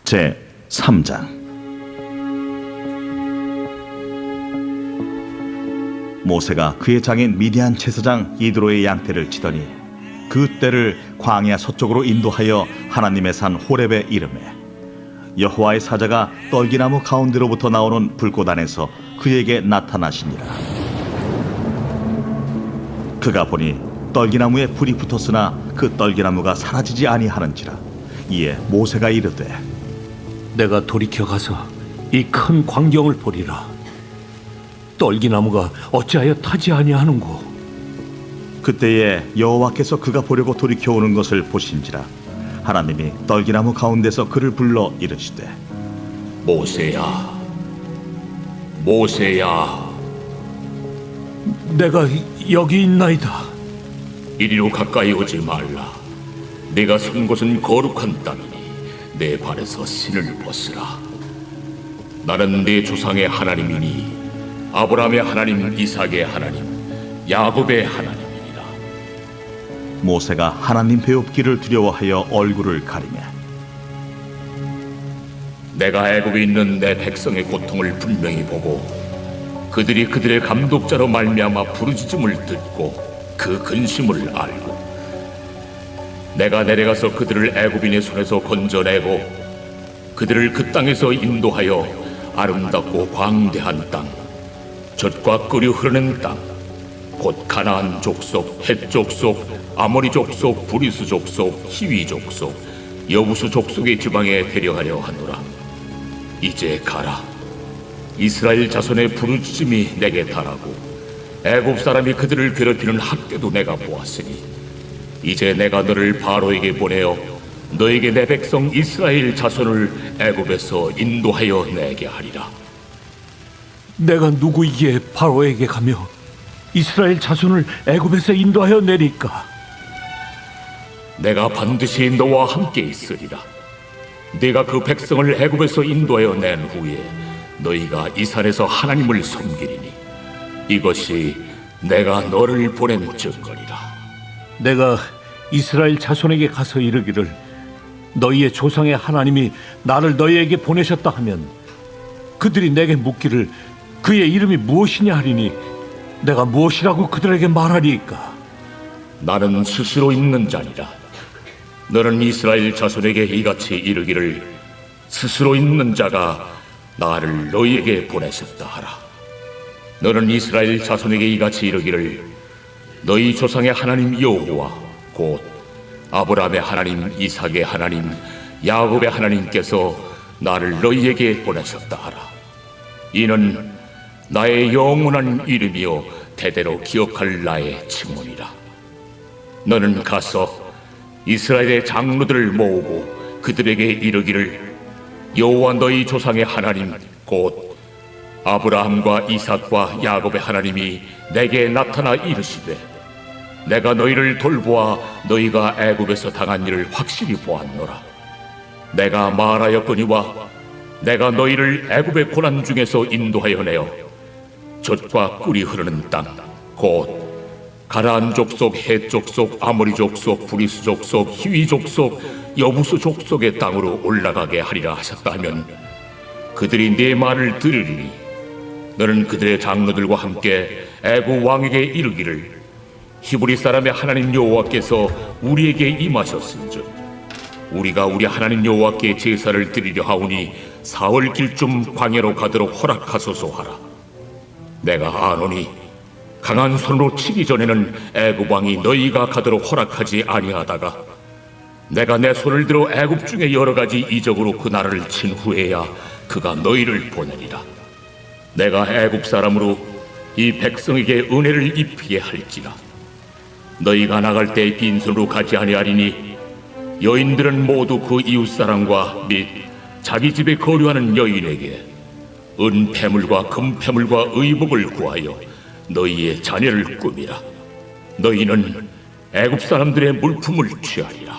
제 3장. 모세가 그의 장인 미디안 제사장 이드로의 양떼를 치더니 그 떼를 광야 서쪽으로 인도하여 하나님의 산 호렙에 이르매 여호와의 사자가 떨기나무 가운데로부터 나오는 불꽃 안에서 그에게 나타나시니라. 그가 보니 떨기나무에 불이 붙었으나 그 떨기나무가 사라지지 아니하는지라. 이에 모세가 이르되 내가 돌이켜 가서 이 큰 광경을 보리라. 떨기나무가 어찌하여 타지 아니하는고? 그때에 여호와께서 그가 보려고 돌이켜 오는 것을 보신지라. 하나님이 떨기나무 가운데서 그를 불러 이르시되 모세야, 모세야, 내가 여기 있나이다. 이리로 가까이 오지 말라. 내가 선 곳은 거룩한 땅이니 내 발에서 신을 벗으라. 나는 내 조상의 하나님이니 아브라함의 하나님, 이삭의 하나님, 야곱의 하나님이니라. 모세가 하나님 배웁기를 두려워하여 얼굴을 가리매 내가 애굽에 있는 내 백성의 고통을 분명히 보고 그들이 그들의 감독자로 말미암아 부르짖음을 듣고 그 근심을 알고 내가 내려가서 그들을 애굽인의 손에서 건져내고 그들을 그 땅에서 인도하여 아름답고 광대한 땅, 젖과 꿀이 흐르는 땅, 곧 가나안 족속, 헷 족속, 아모리 족속, 브리스 족속, 히위 족속, 여부수 족속의 지방에 데려가려 하노라. 이제 가라. 이스라엘 자손의 부르짖음이 내게 달하고 애굽 사람이 그들을 괴롭히는 학대도 내가 보았으니 이제 내가 너를 바로에게 보내어 너에게 내 백성 이스라엘 자손을 애굽에서 인도하여 내게 하리라. 내가 누구이기에 바로에게 가며 이스라엘 자손을 애굽에서 인도하여 내릴까? 내가 반드시 너와 함께 있으리라. 네가 그 백성을 애굽에서 인도하여 낸 후에 너희가 이 산에서 하나님을 섬기리니 이것이 내가 너를 보낸 증거리라. 내가 이스라엘 자손에게 가서 이르기를 너희의 조상의 하나님이 나를 너희에게 보내셨다 하면 그들이 내게 묻기를 그의 이름이 무엇이냐 하리니 내가 무엇이라고 그들에게 말하리이까? 나는 스스로 있는 자니라. 너는 이스라엘 자손에게 이같이 이르기를 스스로 있는 자가 나를 너희에게 보내셨다 하라. 너는 이스라엘 자손에게 이같이 이르기를 너희 조상의 하나님 여호와 곧 아브라함의 하나님, 이삭의 하나님, 야곱의 하나님께서 나를 너희에게 보내셨다 하라. 이는 나의 영원한 이름이요 대대로 기억할 나의 칭언이라. 너는 가서 이스라엘의 장로들을 모으고 그들에게 이르기를 여호와 너희 조상의 하나님 곧 아브라함과 이삭과 야곱의 하나님이 내게 나타나 이르시되 내가 너희를 돌보아 너희가 애굽에서 당한 일을 확실히 보았노라. 내가 말하였거니와 내가 너희를 애굽의 고난 중에서 인도하여 내어 젖과 꿀이 흐르는 땅 곧 가나안 족속, 헷 족속, 아모리 족속, 브리스 족속, 히위 족속, 여부수 족속의 땅으로 올라가게 하리라 하셨다 하면 그들이 네 말을 들으리니 너는 그들의 장로들과 함께 애굽 왕에게 이르기를 히브리 사람의 하나님 여호와께서 우리에게 임하셨은즉 우리가 우리 하나님 여호와께 제사를 드리려 하오니 사흘 길쯤 광야로 가도록 허락하소서 하라. 내가 아노니 강한 손으로 치기 전에는 애굽 왕이 너희가 가도록 허락하지 아니하다가 내가 내 손을 들어 애굽 중에 여러 가지 이적으로 그 나라를 친 후에야 그가 너희를 보내리라. 내가 애굽 사람으로 이 백성에게 은혜를 입히게 할지라. 너희가 나갈 때 빈손으로 가지 아니하리니 여인들은 모두 그 이웃 사람과 및 자기 집에 거류하는 여인에게 은폐물과 금폐물과 의복을 구하여 너희의 자녀를 꾸미라. 너희는 애굽 사람들의 물품을 취하리라.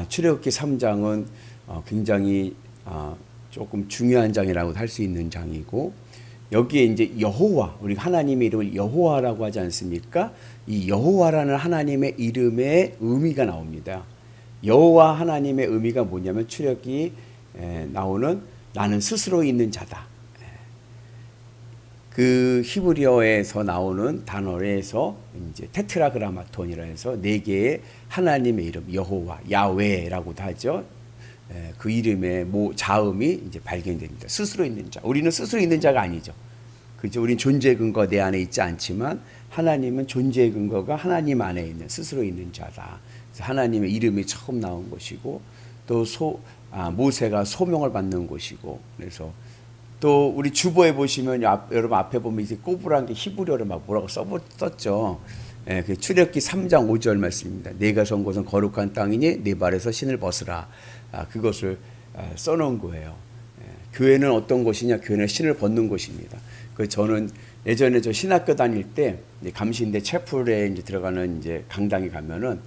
출애굽기 3장은 굉장히 조금 중요한 장이라고 할 수 있는 장이고 여기에 이제 여호와, 우리 하나님의 이름을 여호와라고 하지 않습니까? 이 여호와라는 하나님의 이름의 의미가 나옵니다. 여호와 하나님의 의미가 뭐냐면 출애굽기 나오는 나는 스스로 있는 자다. 그 히브리어에서 나오는 단어에서 이제 테트라그라마톤이라 해서 네 개의 하나님의 이름 여호와, 야훼라고도 하죠. 그 이름의 자음이 이제 발견됩니다. 스스로 있는 자. 우리는 스스로 있는 자가 아니죠. 그죠? 우리는 존재 근거 내 안에 있지 않지만 하나님은 존재 근거가 하나님 안에 있는 스스로 있는 자다. 그래서 하나님의 이름이 처음 나온 것이고 또 모세가 소명을 받는 곳이고 그래서 또 우리 주보에 보시면 여러분 앞에 보면 이제 꼬부란 게 히브리어로 막 뭐라고 썼죠. 그 출애굽기 3장 5절 말씀입니다. 내가 선 곳은 거룩한 땅이니 네 발에서 신을 벗으라. 그것을 써놓은 거예요. 교회는 어떤 곳이냐? 교회는 신을 벗는 곳입니다. 그 저는 예전에 저 신학교 다닐 때 감시인대 채플에 이제 들어가는 이제 강당에 가면은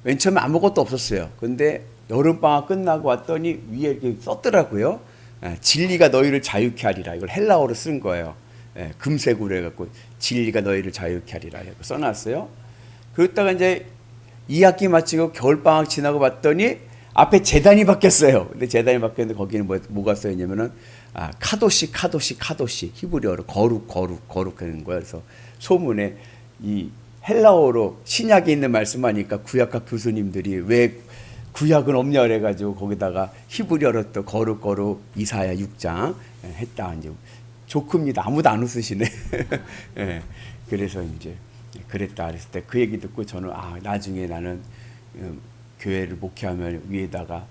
맨 처음에 아무것도 없었어요. 근데 여름 방학 끝나고 왔더니 위에 이렇게 썼더라고요. 진리가 너희를 자유케 하리라. 이걸 헬라어로 쓴 거예요. 금색으로 해갖고 진리가 너희를 자유케 하리라 해서 써놨어요. 그러다가 이제 2학기 마치고 겨울방학 지나고 봤더니 앞에 제단이 바뀌었어요. 근데 제단이 바뀌었는데 거기는 뭐가 써있냐면은 카도시 히브리어로 거룩 하는 거예요. 그래서 소문에 이 헬라어로 신약에 있는 말씀하니까 구약학 교수님들이 왜 구약은 없냐 그래가지고 거기다가 히브리어로 또 거룩 이사야 6장 했다. 이제 조크입니다. 아무도 안 웃으시네. 예, 그래서 이제 그랬다 그랬을 때 그 얘기 듣고 저는 나중에 나는 교회를 목회하면 위에다가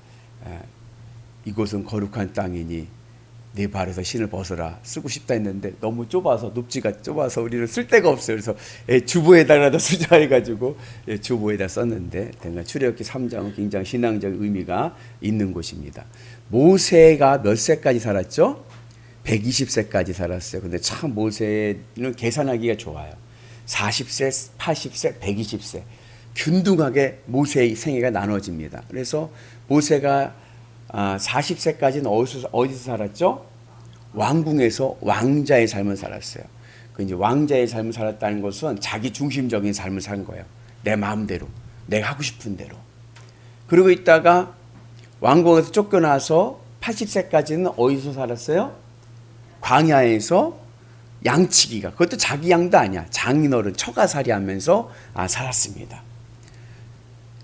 이곳은 거룩한 땅이니 내 발에서 신을 벗어라 쓰고 싶다 했는데 너무 좁아서 높지가 좁아서 우리는 쓸 데가 없어요. 그래서 주보에다가도 쓰자 해가지고 주보에다 썼는데 출애굽기 3장은 굉장히 신앙적 의미가 있는 곳입니다. 모세가 몇 세까지 살았죠? 120세까지 살았어요. 근데 참 모세는 계산하기가 좋아요. 40세, 80세, 120세 균등하게 모세의 생애가 나눠집니다. 그래서 모세가 40세까지는 어디서 살았죠? 왕궁에서 왕자의 삶을 살았어요. 그 이제 왕자의 삶을 살았다는 것은 자기 중심적인 삶을 산 거예요. 내 마음대로, 내가 하고 싶은 대로. 그러고 있다가 왕궁에서 쫓겨나서 80세까지는 어디서 살았어요? 광야에서 양치기가, 그것도 자기 양도 아니야. 장인어른 처가살이 하면서 살았습니다.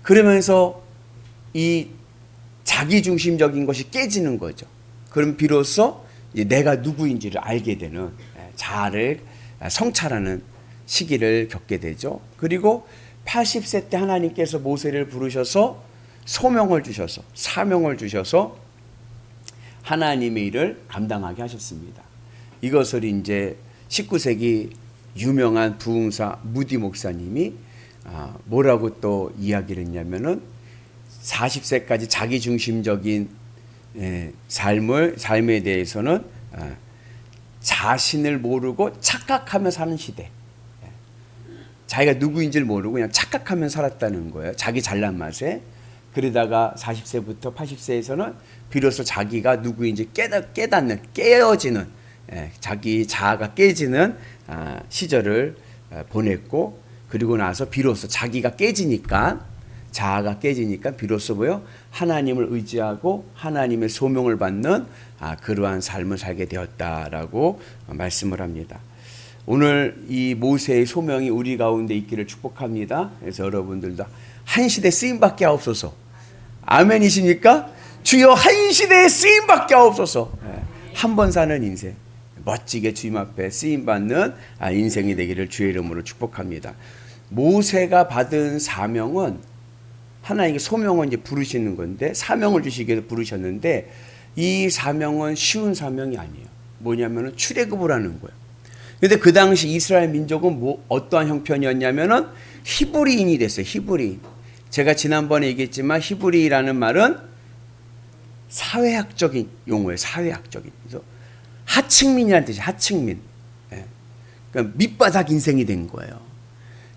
그러면서 이 자기중심적인 것이 깨지는 거죠. 그럼 비로소 이제 내가 누구인지를 알게 되는 자아를 성찰하는 시기를 겪게 되죠. 그리고 80세 때 하나님께서 모세를 부르셔서 소명을 주셔서 사명을 주셔서 하나님의 일을 감당하게 하셨습니다. 이것을 이제 19세기 유명한 부흥사 무디 목사님이 뭐라고 또 이야기를 했냐면은 40세까지 자기중심적인 삶에 대해서는 자신을 모르고 착각하며 사는 시대. 자기가 누구인지를 모르고 그냥 착각하며 살았다는 거예요. 자기 잘난 맛에. 그러다가 40세부터 80세에서는 비로소 자기가 누구인지 깨어지는 자기 자아가 깨지는 시절을 보냈고, 그리고 나서 비로소 자기가 깨지니까, 자아가 깨지니까 비로소 하나님을 의지하고 하나님의 소명을 받는 그러한 삶을 살게 되었다라고 말씀을 합니다. 오늘 이 모세의 소명이 우리 가운데 있기를 축복합니다. 그래서 여러분들도 한 시대 쓰임받게 하옵소서. 아멘이십니까? 주여 한 시대에 쓰임받게 하옵소서. 한 번 사는 인생 멋지게 주님 앞에 쓰임받는 인생이 되기를 주의 이름으로 축복합니다. 모세가 받은 사명은 하나님께 소명은 이제 부르시는 건데, 사명을 주시기 위해서 부르셨는데 이 사명은 쉬운 사명이 아니에요. 뭐냐면은 출애굽을 하는 거예요. 근데 그 당시 이스라엘 민족은 어떠한 형편이었냐면은 히브리인이 됐어요. 히브리인. 제가 지난번에 얘기했지만 히브리라는 말은 사회학적인 용어예요. 사회학적인. 그래서 하층민이라는 뜻이 하층민. 그러니까 밑바닥 인생이 된 거예요.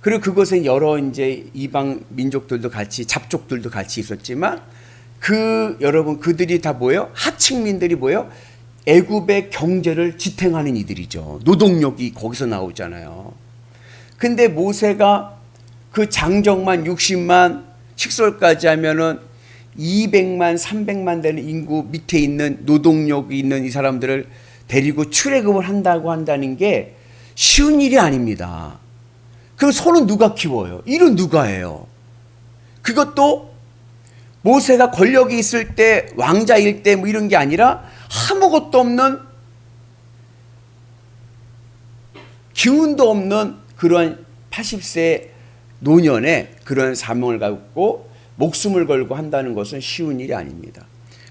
그리고 그곳에 여러 이제 이방 민족들도 같이, 잡족들도 같이 있었지만 여러분 그들이 다 뭐예요? 하층민들이 뭐예요? 애굽의 경제를 지탱하는 이들이죠. 노동력이 거기서 나오잖아요. 근데 모세가 그 장정만 60만 식솔까지 하면은 200만, 300만 되는 인구 밑에 있는 노동력이 있는 이 사람들을 데리고 출애굽을 한다고 한다는 게 쉬운 일이 아닙니다. 그럼 소는 누가 키워요? 일은 누가 해요? 그것도 모세가 권력이 있을 때, 왕자일 때 뭐 이런 게 아니라 아무것도 없는, 기운도 없는 그런 80세 노년에 그런 사명을 갖고 목숨을 걸고 한다는 것은 쉬운 일이 아닙니다.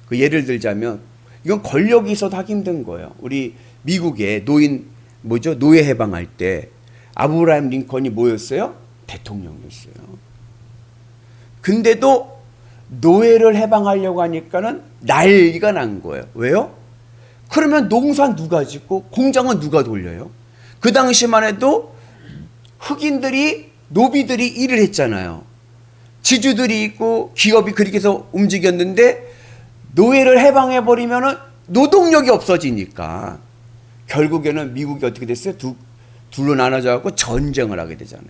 그 예를 들자면 이건 권력이 있어도 하기 힘든 거예요. 우리 미국의 노예 해방할 때 아브라함 링컨이 뭐였어요? 대통령이었어요. 근데도 노예를 해방하려고 하니까는 난리가 난 거예요. 왜요? 그러면 농사 누가 짓고 공장은 누가 돌려요? 그 당시만 해도 흑인들이, 노비들이 일을 했잖아요. 지주들이 있고 기업이 그렇게 해서 움직였는데 노예를 해방해버리면 노동력이 없어지니까 결국에는 미국이 어떻게 됐어요? 둘로 나눠져 갖고 전쟁을 하게 되잖아요.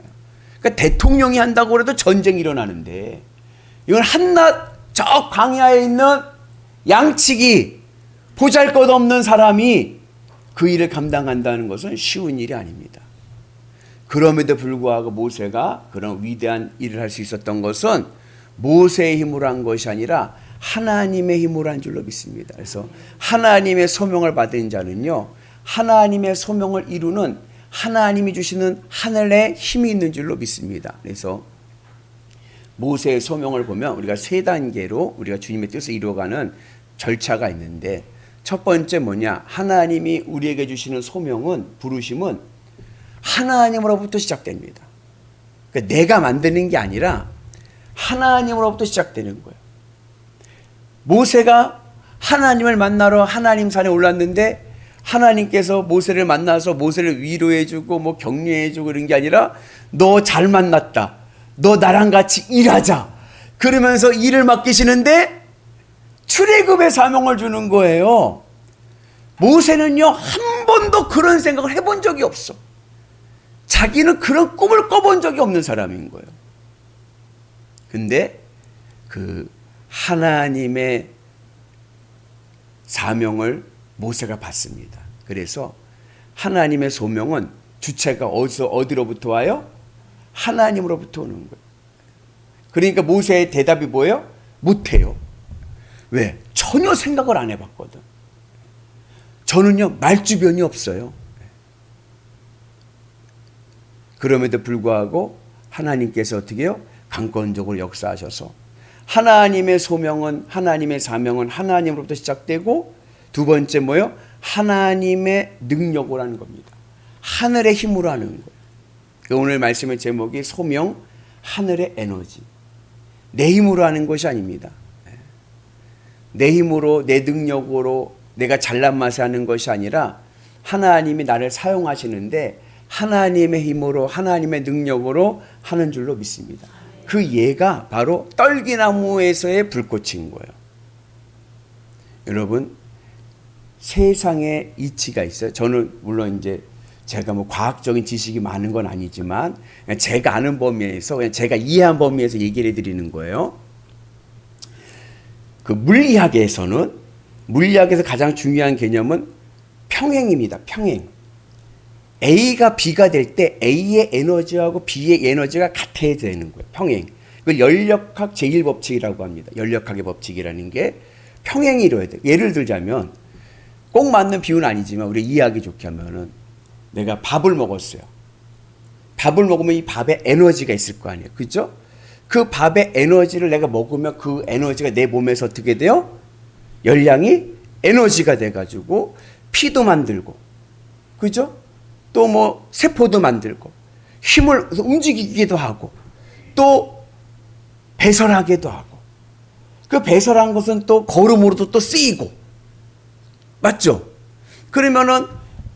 그러니까 대통령이 한다고 해도 전쟁이 일어나는데 이건 한낱 저 광야에 있는 양치기 보잘것없는 사람이 그 일을 감당한다는 것은 쉬운 일이 아닙니다. 그럼에도 불구하고 모세가 그런 위대한 일을 할 수 있었던 것은 모세의 힘으로 한 것이 아니라 하나님의 힘으로 한 줄로 믿습니다. 그래서 하나님의 소명을 받은 자는요, 하나님의 소명을 이루는 하나님이 주시는 하늘에 힘이 있는 줄로 믿습니다. 그래서 모세의 소명을 보면 우리가 세 단계로 우리가 주님의 뜻을 이루어가는 절차가 있는데, 첫 번째 뭐냐? 하나님이 우리에게 주시는 소명은, 부르심은 하나님으로부터 시작됩니다. 그러니까 내가 만드는 게 아니라 하나님으로부터 시작되는 거예요. 모세가 하나님을 만나러 하나님 산에 올랐는데 하나님께서 모세를 만나서 모세를 위로해주고 뭐 격려해주고 그런 게 아니라 너 잘 만났다, 너 나랑 같이 일하자 그러면서 일을 맡기시는데 출애굽의 사명을 주는 거예요. 모세는요 한 번도 그런 생각을 해본 적이 없어. 자기는 그런 꿈을 꿔본 적이 없는 사람인 거예요. 근데 그 하나님의 사명을 모세가 받습니다. 그래서 하나님의 소명은 주체가 어디로부터 와요? 하나님으로부터 오는 거예요. 그러니까 모세의 대답이 뭐예요? 못해요. 왜? 전혀 생각을 안 해봤거든. 저는요 말주변이 없어요. 그럼에도 불구하고 하나님께서 어떻게 해요? 강권적으로 역사하셔서 하나님의 소명은, 하나님의 사명은 하나님으로부터 시작되고, 두 번째 뭐예요? 하나님의 능력으로 하는 겁니다. 하늘의 힘으로 하는 거예요. 오늘 말씀의 제목이 소명, 하늘의 에너지. 내 힘으로 하는 것이 아닙니다. 내 힘으로, 내 능력으로 내가 잘난 맛에 하는 것이 아니라 하나님이 나를 사용하시는데 하나님의 힘으로, 하나님의 능력으로 하는 줄로 믿습니다. 그 예가 바로 떨기나무에서의 불꽃인 거예요. 여러분, 세상에 이치가 있어요. 저는 물론 이제 제가 뭐 과학적인 지식이 많은 건 아니지만 그냥 제가 아는 범위에서, 그냥 제가 이해한 범위에서 얘기를 해드리는 거예요. 그 물리학에서 가장 중요한 개념은 평행입니다. 평행. A가 B가 될 때 A의 에너지하고 B의 에너지가 같아야 되는 거예요. 평행. 그걸 연력학 제1법칙이라고 합니다. 연력학의 법칙이라는 게 평행이 이루어야 돼요. 예를 들자면 꼭 맞는 비유는 아니지만 우리 이해하기 좋게 하면은 내가 밥을 먹었어요. 밥을 먹으면 이 밥에 에너지가 있을 거 아니에요. 그죠? 그 밥의 에너지를 내가 먹으면 그 에너지가 내 몸에서 어떻게 돼요? 열량이 에너지가 돼가지고 피도 만들고, 그죠? 또 뭐 세포도 만들고 힘을 움직이기도 하고 또 배설하기도 하고, 그 배설한 것은 또 거름으로도 또 쓰이고, 맞죠? 그러면은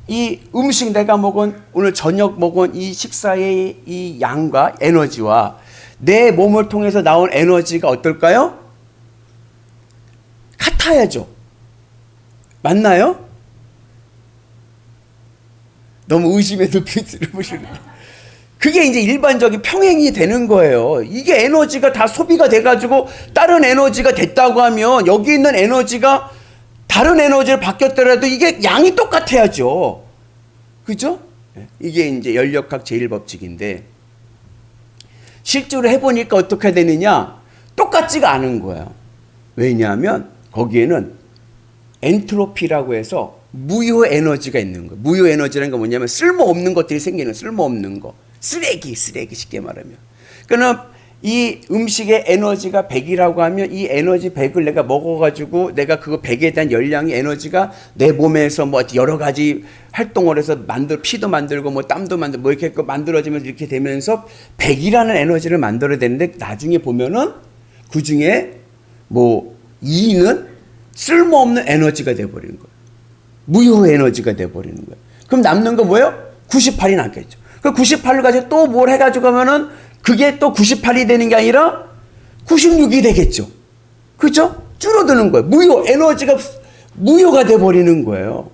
이 음식 내가 먹은, 오늘 저녁 먹은 이 식사의 이 양과 에너지와 내 몸을 통해서 나온 에너지가 어떨까요? 같아야죠. 맞나요? 너무 의심의 눈빛으로 보시는 그게 이제 일반적인 평행이 되는 거예요. 이게 에너지가 다 소비가 돼가지고 다른 에너지가 됐다고 하면 여기 있는 에너지가 다른 에너지를 바뀌었더라도 이게 양이 똑같아야죠. 그죠? 이게 이제 연력학 제1법칙인데 실제로 해보니까 어떻게 되느냐? 똑같지가 않은 거예요. 왜냐하면 거기에는 엔트로피라고 해서 무효 에너지가 있는 거예요. 무효 에너지라는 건 뭐냐면 쓸모없는 것들이 생기는 쓸모없는 거. 쓰레기 쉽게 말하면. 그러니까 이 음식의 에너지가 100이라고 하면 이 에너지 100을 내가 먹어가지고 내가 그거 100에 대한 열량의 에너지가 내 몸에서 뭐 여러 가지 활동을 해서 피도 만들고 뭐 땀도 만들고 뭐 이렇게 만들어지면서 이렇게 되면서 100이라는 에너지를 만들어야 되는데 나중에 보면은 그 중에 뭐 2는 쓸모없는 에너지가 돼버리는 거예요. 무효 에너지가 돼버리는 거예요. 그럼 남는 거 뭐예요? 98이 남겠죠. 그 98을 가지고 또 뭘 해가지고 하면은 그게 또 98이 되는 게 아니라 96이 되겠죠. 그죠? 줄어드는 거예요. 에너지가 무효가 돼버리는 거예요.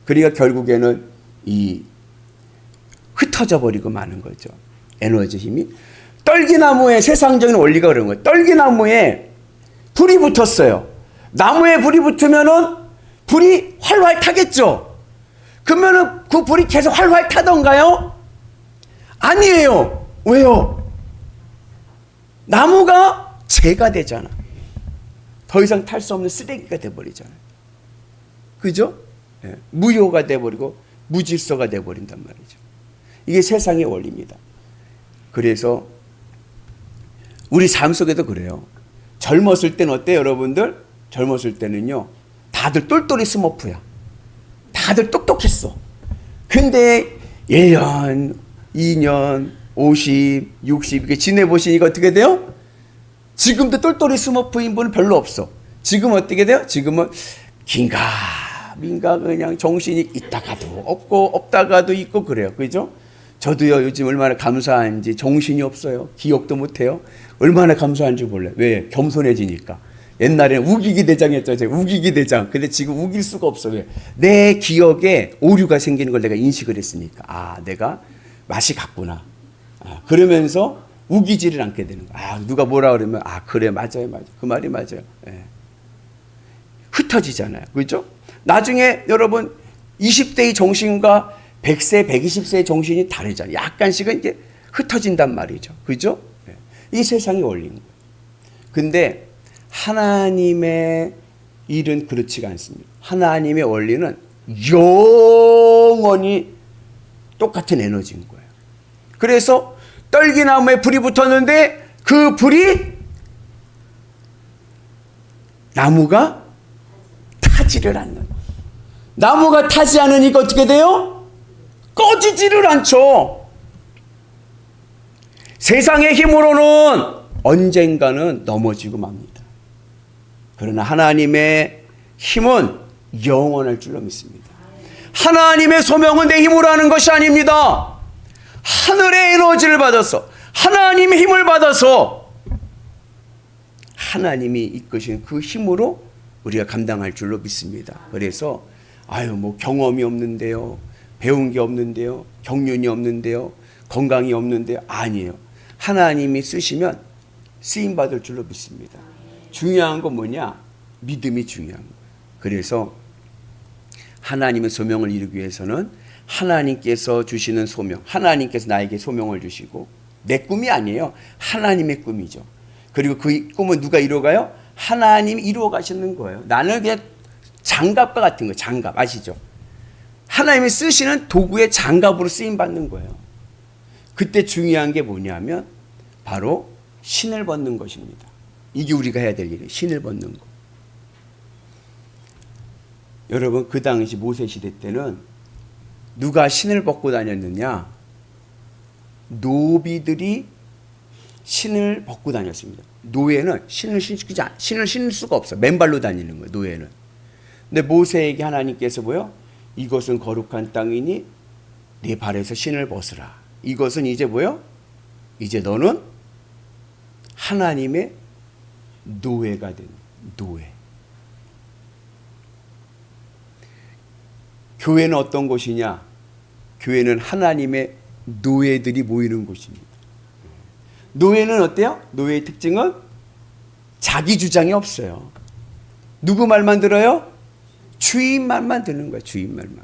그러니까 결국에는 흩어져 버리고 마는 거죠. 에너지 힘이. 떨기나무의 세상적인 원리가 그런 거예요. 떨기나무에 불이 붙었어요. 나무에 불이 붙으면은 불이 활활 타겠죠. 그러면은 그 불이 계속 활활 타던가요? 아니에요. 왜요? 나무가 재가 되잖아. 더 이상 탈 수 없는 쓰레기가 돼버리잖아요. 그죠? 예. 무효가 돼버리고 무질서가 돼버린단 말이죠. 이게 세상의 원리입니다. 그래서 우리 삶 속에도 그래요. 젊었을 때는 어때요, 여러분들? 젊었을 때는요, 다들 똘똘이 스머프야. 다들 똑똑했어. 근데 1년, 2년, 50, 60 이렇게 지내보시니까 어떻게 돼요? 지금도 똘똘이 스머프인 분은 별로 없어. 지금 어떻게 돼요? 지금은 긴가민가 그냥 정신이 있다가도 없고 없다가도 있고 그래요. 그죠? 저도요 요즘 얼마나 감사한지 정신이 없어요. 기억도 못해요. 얼마나 감사한지 몰라요. 왜? 겸손해지니까. 옛날에는 우기기 대장이었죠. 제가 우기기 대장. 근데 지금 우길 수가 없어. 왜? 내 기억에 오류가 생기는 걸 내가 인식을 했으니까. 아, 내가 맛이 갔구나. 아, 그러면서 우기지를 않게 되는 거야. 아, 누가 뭐라 그러면 아, 그래, 맞아요. 그 말이 맞아요. 예. 흩어지잖아요. 그렇죠? 나중에 여러분 20대의 정신과 100세, 120세의 정신이 다르잖아요. 약간씩은 이제 흩어진단 말이죠. 그죠? 예. 이 세상의 원리인 거예요. 근데 하나님의 일은 그렇지가 않습니다. 하나님의 원리는 영원히 똑같은 에너지인 거예요. 그래서 떨기나무에 불이 붙었는데 그 불이 나무가 타지를 않는. 나무가 타지 않으니까 어떻게 돼요? 꺼지지를 않죠. 세상의 힘으로는 언젠가는 넘어지고 맙니다. 그러나 하나님의 힘은 영원할 줄로 믿습니다. 하나님의 소명은 내 힘으로 하는 것이 아닙니다. 하늘의 에너지를 받아서 하나님의 힘을 받아서 하나님이 이끄신 그 힘으로 우리가 감당할 줄로 믿습니다. 그래서 뭐 경험이 없는데요, 배운 게 없는데요, 경륜이 없는데요, 건강이 없는데요, 아니에요. 하나님이 쓰시면 쓰임 받을 줄로 믿습니다. 중요한 건 뭐냐? 믿음이 중요한 거예요. 그래서 하나님의 소명을 이루기 위해서는 하나님께서 주시는 소명, 하나님께서 나에게 소명을 주시고 내 꿈이 아니에요. 하나님의 꿈이죠. 그리고 그 꿈은 누가 이루어가요? 하나님이 이루어 가시는 거예요. 나는 그냥 장갑과 같은 거예요. 장갑 아시죠? 하나님이 쓰시는 도구의 장갑으로 쓰임 받는 거예요. 그때 중요한 게 뭐냐면 바로 신을 벗는 것입니다. 이게 우리가 해야 될 일이에요. 신을 벗는 거. 여러분 그 당시 모세 시대 때는 누가 신을 벗고 다녔느냐? 노비들이 신을 벗고 다녔습니다. 노예는 신을 신을 수가 없어. 맨발로 다니는 거예요. 노예는. 근데 모세에게 하나님께서 뭐요? 이것은 거룩한 땅이니 네 발에서 신을 벗으라. 이것은 이제 뭐요? 이제 너는 하나님의 노예가 된 노예. 교회는 어떤 곳이냐? 교회는 하나님의 노예들이 모이는 곳입니다. 노예는 어때요? 노예의 특징은 자기 주장이 없어요. 누구 말만 들어요? 주인 말만 듣는 거예요. 주인 말만.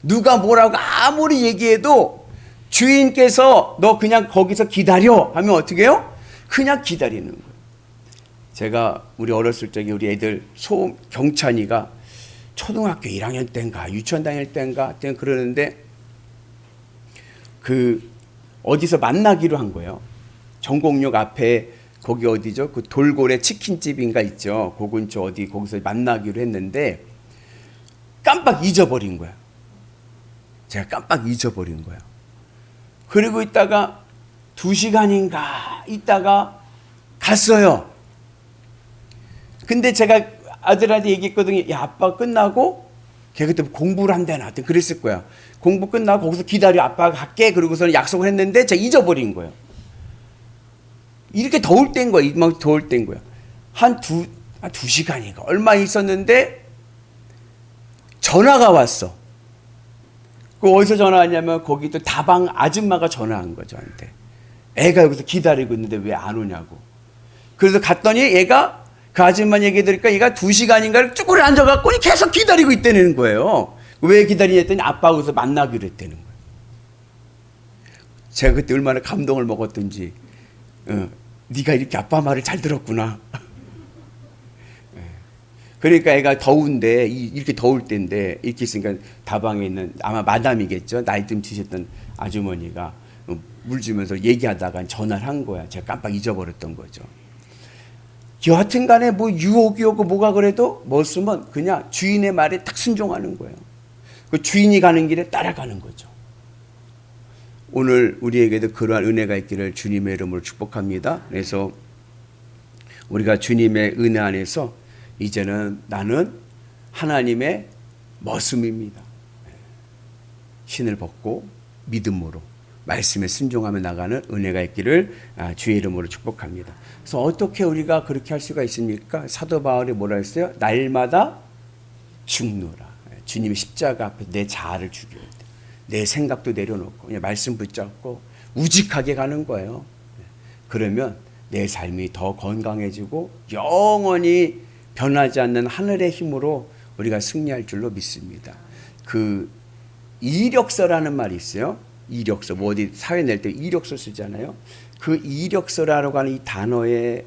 누가 뭐라고 아무리 얘기해도 주인께서 너 그냥 거기서 기다려 하면 어떻게 해요? 그냥 기다리는 거예요. 제가 우리 어렸을 적에 우리 애들 경찬이가 초등학교 1학년 때인가 유치원 다닐 때인가 그러는데 어디서 만나기로 한 거예요. 전곡역 앞에 거기 어디죠? 그 돌고래 치킨집인가 있죠. 그 근처 어디 거기서 만나기로 했는데 깜빡 잊어버린 거야. 제가 깜빡 잊어버린 거야. 그리고 있다가 2시간인가 있다가 갔어요. 근데 제가 아들한테 얘기했거든요. 야, 아빠 끝나고 걔 그때 공부를 한대나 하여튼 그랬을 거야. 공부 끝나고 거기서 기다려. 아빠가 갈게. 그러고서는 약속을 했는데 제가 잊어버린 거예요. 이렇게 더울 때인 거야. 이만큼 더울 때인 거야. 한 2시간인가 얼마 있었는데 전화가 왔어. 그 어디서 전화 왔냐면 거기 또 다방 아줌마가 전화한 거죠. 저한테. 애가 여기서 기다리고 있는데 왜 안 오냐고. 그래서 갔더니 얘가 그 아줌마 얘기 들으니까 얘가 2시간인가를 쭈그려 앉아갖고 계속 기다리고 있다는 거예요. 왜 기다리냐 했더니 아빠하고 여기서 만나기로 했다는 거예요. 제가 그때 얼마나 감동을 먹었던지. 네가 이렇게 아빠 말을 잘 들었구나. 그러니까 애가 더운데 이렇게 더울 때인데 이렇게 있으니까 다방에 있는 아마 마담이겠죠. 나이 좀 드셨던 아주머니가 물 주면서 얘기하다가 전화를 한 거야. 제가 깜빡 잊어버렸던 거죠. 여하튼 간에 뭐 유혹이 오고 뭐가 그래도 뭐 쓰면 그냥 주인의 말에 딱 순종하는 거예요. 그 주인이 가는 길에 따라가는 거죠. 오늘 우리에게도 그러한 은혜가 있기를 주님의 이름으로 축복합니다. 그래서 우리가 주님의 은혜 안에서 이제는 나는 하나님의 머슴입니다. 신을 벗고 믿음으로 말씀에 순종하며 나가는 은혜가 있기를 주의 이름으로 축복합니다. 그래서 어떻게 우리가 그렇게 할 수가 있습니까? 사도 바울이 뭐라 했어요? 날마다 죽노라. 주님의 십자가 앞에 내 자아를 죽여야 돼. 내 생각도 내려놓고 그냥 말씀 붙잡고 우직하게 가는 거예요. 그러면 내 삶이 더 건강해지고 영원히 변하지 않는 하늘의 힘으로 우리가 승리할 줄로 믿습니다. 그 이력서라는 말이 있어요. 이력서, 뭐 어디 사회 낼 때 이력서 쓰잖아요. 그 이력서라고 하는 이 단어의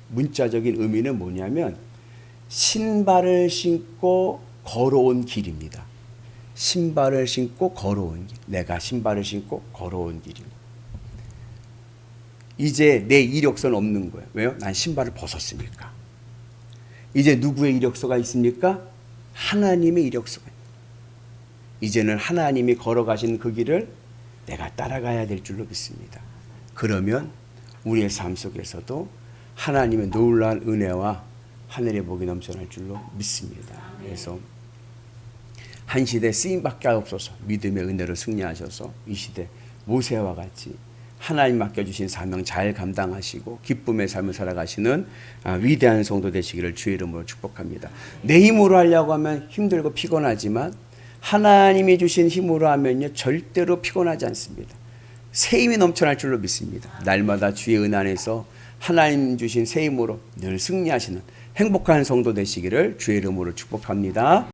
문자적인 의미는 뭐냐면 신발을 신고 걸어온 길입니다. 신발을 신고 걸어온 길. 내가 신발을 신고 걸어온 길입니다. 이제 내 이력서는 없는 거예요. 왜요? 난 신발을 벗었으니까. 이제 누구의 이력서가 있습니까? 하나님의 이력서가 있습니다. 이제는 하나님이 걸어가신 그 길을 내가 따라가야 될 줄로 믿습니다. 그러면 우리의 삶 속에서도 하나님의 놀라운 은혜와 하늘의 복이 넘쳐날 줄로 믿습니다. 그래서 한 시대 쓰임받게 하옵소서. 믿음의 은혜로 승리하셔서 이 시대 모세와 같이 하나님 맡겨주신 사명 잘 감당하시고 기쁨의 삶을 살아가시는 위대한 성도 되시기를 주의 이름으로 축복합니다. 내 힘으로 하려고 하면 힘들고 피곤하지만 하나님이 주신 힘으로 하면요 절대로 피곤하지 않습니다. 새 힘이 넘쳐날 줄로 믿습니다. 날마다 주의 은혜 안에서 하나님 주신 새 힘으로 늘 승리하시는 행복한 성도 되시기를 주의 이름으로 축복합니다.